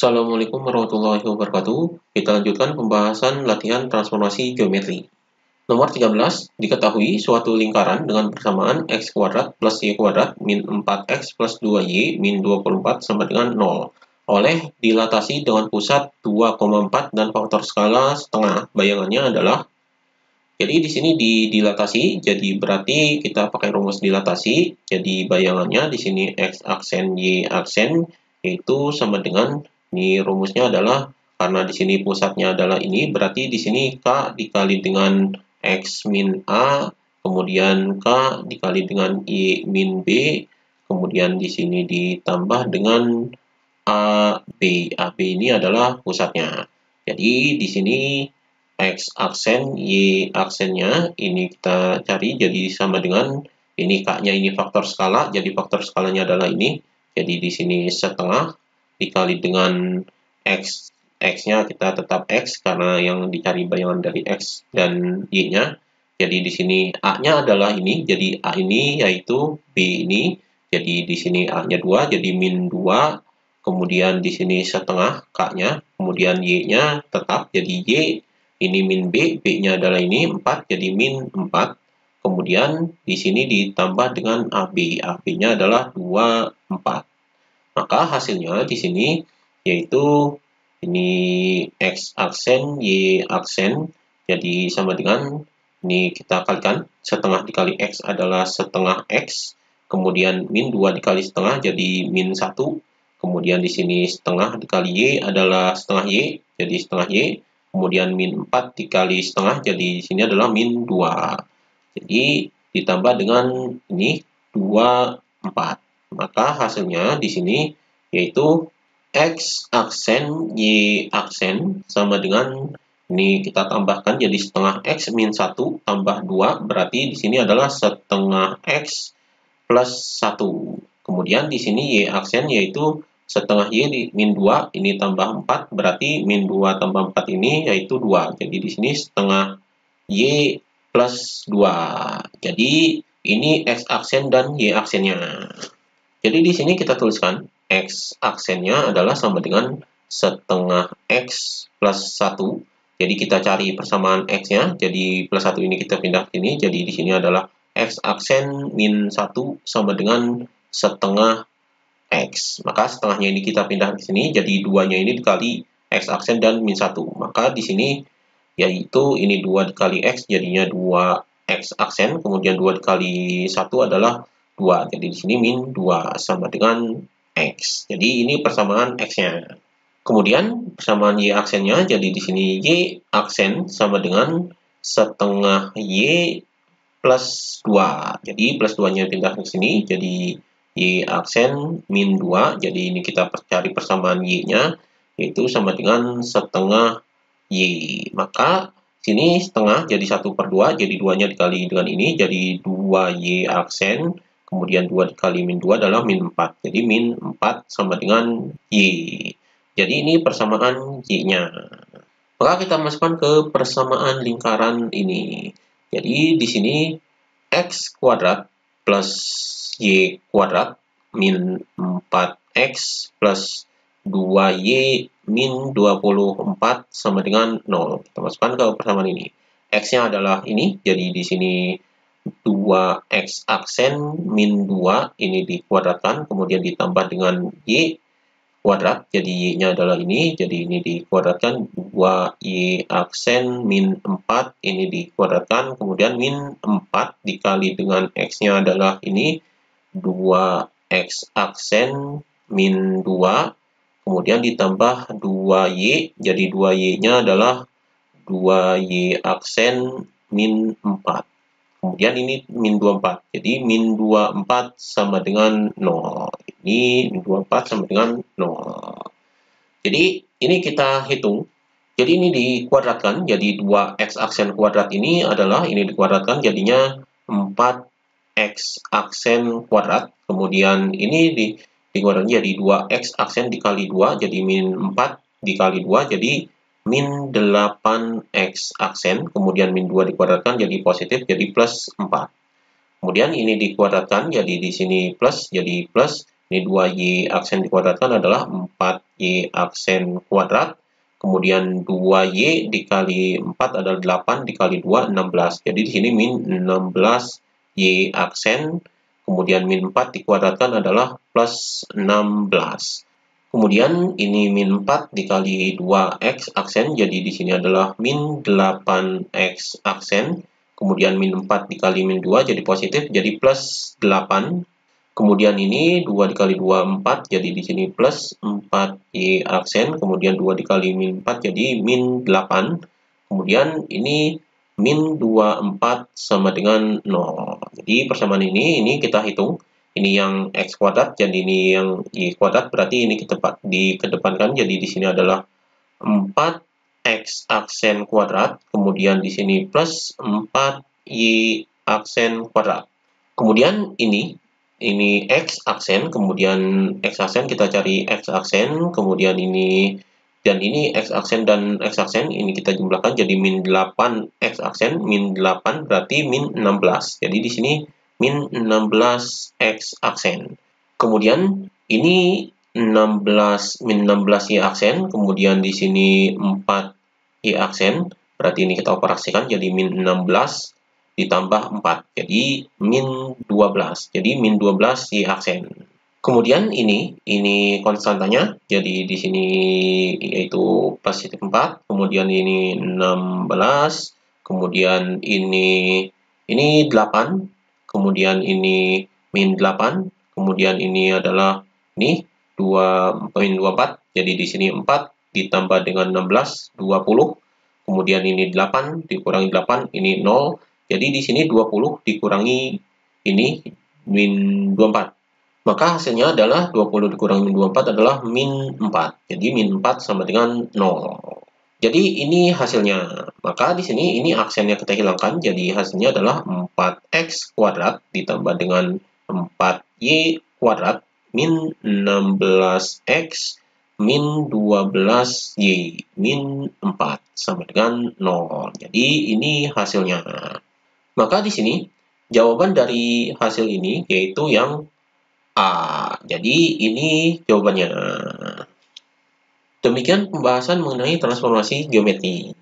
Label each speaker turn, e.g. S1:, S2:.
S1: Assalamualaikum warahmatullahi wabarakatuh. Kita lanjutkan pembahasan latihan transformasi geometri. Nomor 13, diketahui suatu lingkaran dengan persamaan x kuadrat plus y kuadrat min 4x plus 2y min 24 sama dengan 0 oleh dilatasi dengan pusat 2,4 dan faktor skala setengah. Bayangannya adalah, jadi di sini dilatasi, jadi berarti kita pakai rumus dilatasi. Jadi bayangannya di sini x aksen y aksen yaitu sama dengan, ini rumusnya adalah karena di sini pusatnya adalah ini, berarti di sini k dikali dengan x min a, kemudian k dikali dengan y min b, kemudian di sini ditambah dengan AB. AB ini adalah pusatnya. Jadi di sini x aksen, y aksennya ini kita cari, jadi sama dengan ini k-nya ini faktor skala, jadi faktor skalanya adalah ini. Jadi di sini setengah dikali dengan x, x-nya kita tetap x karena yang dicari bayangan dari x dan y-nya. Jadi di sini a-nya adalah ini, jadi a ini yaitu b ini. Jadi di sini a-nya 2, jadi min 2. Kemudian di sini setengah k-nya, kemudian y-nya tetap, jadi y ini min b, b-nya adalah ini 4, jadi min 4. Kemudian di sini ditambah dengan AB, AB-nya adalah 24. Maka hasilnya di sini yaitu ini x aksen, y aksen, jadi sama dengan, ini kita kalikan, setengah dikali x adalah setengah x, kemudian min 2 dikali setengah jadi min 1, kemudian di sini setengah dikali y adalah setengah y, jadi setengah y, kemudian min 4 dikali setengah, jadi di sini adalah min 2. Jadi ditambah dengan ini 24. Maka hasilnya di sini yaitu x aksen, y aksen sama dengan, ini kita tambahkan jadi setengah x min 1 tambah 2, berarti di sini adalah setengah x plus 1. Kemudian di sini y aksen yaitu setengah y di min 2, ini tambah 4, berarti min 2 tambah 4 ini yaitu 2. Jadi di sini setengah y plus 2. Jadi ini x aksen dan y aksennya. Jadi di sini kita tuliskan x aksennya adalah sama dengan setengah x plus 1. Jadi kita cari persamaan x-nya. Jadi plus 1 ini kita pindah ke sini. Jadi di sini adalah x aksen min 1 sama dengan setengah x. Maka setengahnya ini kita pindah ke sini. Jadi 2-nya ini dikali x aksen dan min 1. Maka di sini yaitu ini 2 dikali x jadinya 2x aksen. Kemudian 2 dikali 1 adalah 2. Jadi di sini min 2 sama dengan x. Jadi ini persamaan x-nya. Kemudian persamaan y aksennya, jadi di sini y aksen sama dengan setengah y plus 2. Jadi plus 2-nya pindah ke sini, jadi y aksen min 2. Jadi ini kita cari persamaan y-nya, yaitu sama dengan setengah y. Maka sini setengah jadi 1/2, jadi 2-nya dikali dengan ini, jadi 2y aksen. Kemudian 2 dikali min 2 adalah min 4. Jadi min 4 sama dengan y. Jadi ini persamaan y-nya. Maka kita masukkan ke persamaan lingkaran ini. Jadi di sini x kuadrat plus y kuadrat min 4x plus 2y min 24 sama dengan 0. Kita masukkan ke persamaan ini. X-nya adalah ini, jadi di sini 2x aksen min 2 ini dikuadratkan, kemudian ditambah dengan y kuadrat, jadi y-nya adalah ini, jadi ini dikuadratkan, 2y aksen min 4 ini dikuadratkan, kemudian min 4 dikali dengan x-nya adalah ini, 2x aksen min 2, kemudian ditambah 2y, jadi 2y-nya adalah 2y aksen min 4. Kemudian ini min 24. Jadi min 24 sama dengan 0. Ini min 24 sama dengan 0. Jadi ini kita hitung. Jadi ini dikuadratkan. Jadi 2x aksen kuadrat ini adalah, ini dikuadratkan jadinya 4x aksen kuadrat. Kemudian ini dikuadratkan jadi 2x aksen dikali 2. Jadi min 4 dikali 2. Jadi min 8x aksen, kemudian min 2 dikuadratkan jadi positif, jadi plus 4. Kemudian ini dikuadratkan, jadi di sini plus, jadi plus, Ini 2Y aksen dikuadratkan adalah 4Y aksen kuadrat. Kemudian 2Y dikali 4 adalah 8, dikali 2, 16. Jadi di sini min 16Y aksen. Kemudian min 4 dikuadratkan adalah plus 16. Kemudian ini min 4 dikali 2X aksen. Jadi di sini adalah min 8X aksen. Kemudian min 4 dikali min 2 jadi positif, jadi plus 8. Kemudian ini 2 dikali 2, 4, jadi di sini plus 4Y aksen. Kemudian 2 dikali min 4, jadi min 8. Kemudian ini min 24 sama dengan 0. Jadi persamaan ini kita hitung. Ini yang X kuadrat, jadi ini yang Y kuadrat, berarti ini dikedepankan. Jadi di sini adalah 4X aksen kuadrat. Kemudian di sini plus 4Y aksen kuadrat. Kemudian ini X aksen, kemudian X aksen kita cari X aksen, kemudian ini dan ini X aksen dan X aksen ini kita jumlahkan jadi min 8 X aksen, min 8 berarti min 16. Jadi di sini min 16 X aksen. Kemudian ini 16 min 16 Y aksen, kemudian di sini 4 Y aksen, berarti ini kita operasikan jadi min 16 ditambah 4, jadi min 12. Jadi min 12 Y aksen. Kemudian ini konstantanya, jadi di sini yaitu positif 4, kemudian ini 16, kemudian ini 8, kemudian ini min 8, kemudian ini adalah ini 2,24, jadi di sini 4 ditambah dengan 16, 20, kemudian ini 8 dikurangi 8, ini 0, jadi di sini 20 dikurangi ini min 24. Maka hasilnya adalah 20 dikurangi min 24 adalah min 4. Jadi min 4 sama dengan 0. Jadi ini hasilnya. Maka di sini ini aksennya kita hilangkan. Jadi hasilnya adalah 4X kuadrat ditambah dengan 4Y kuadrat min 16X min 12Y min 4 sama dengan 0. Jadi ini hasilnya. Maka di sini jawaban dari hasil ini yaitu yang A. Jadi ini jawabannya. Demikian pembahasan mengenai transformasi geometri.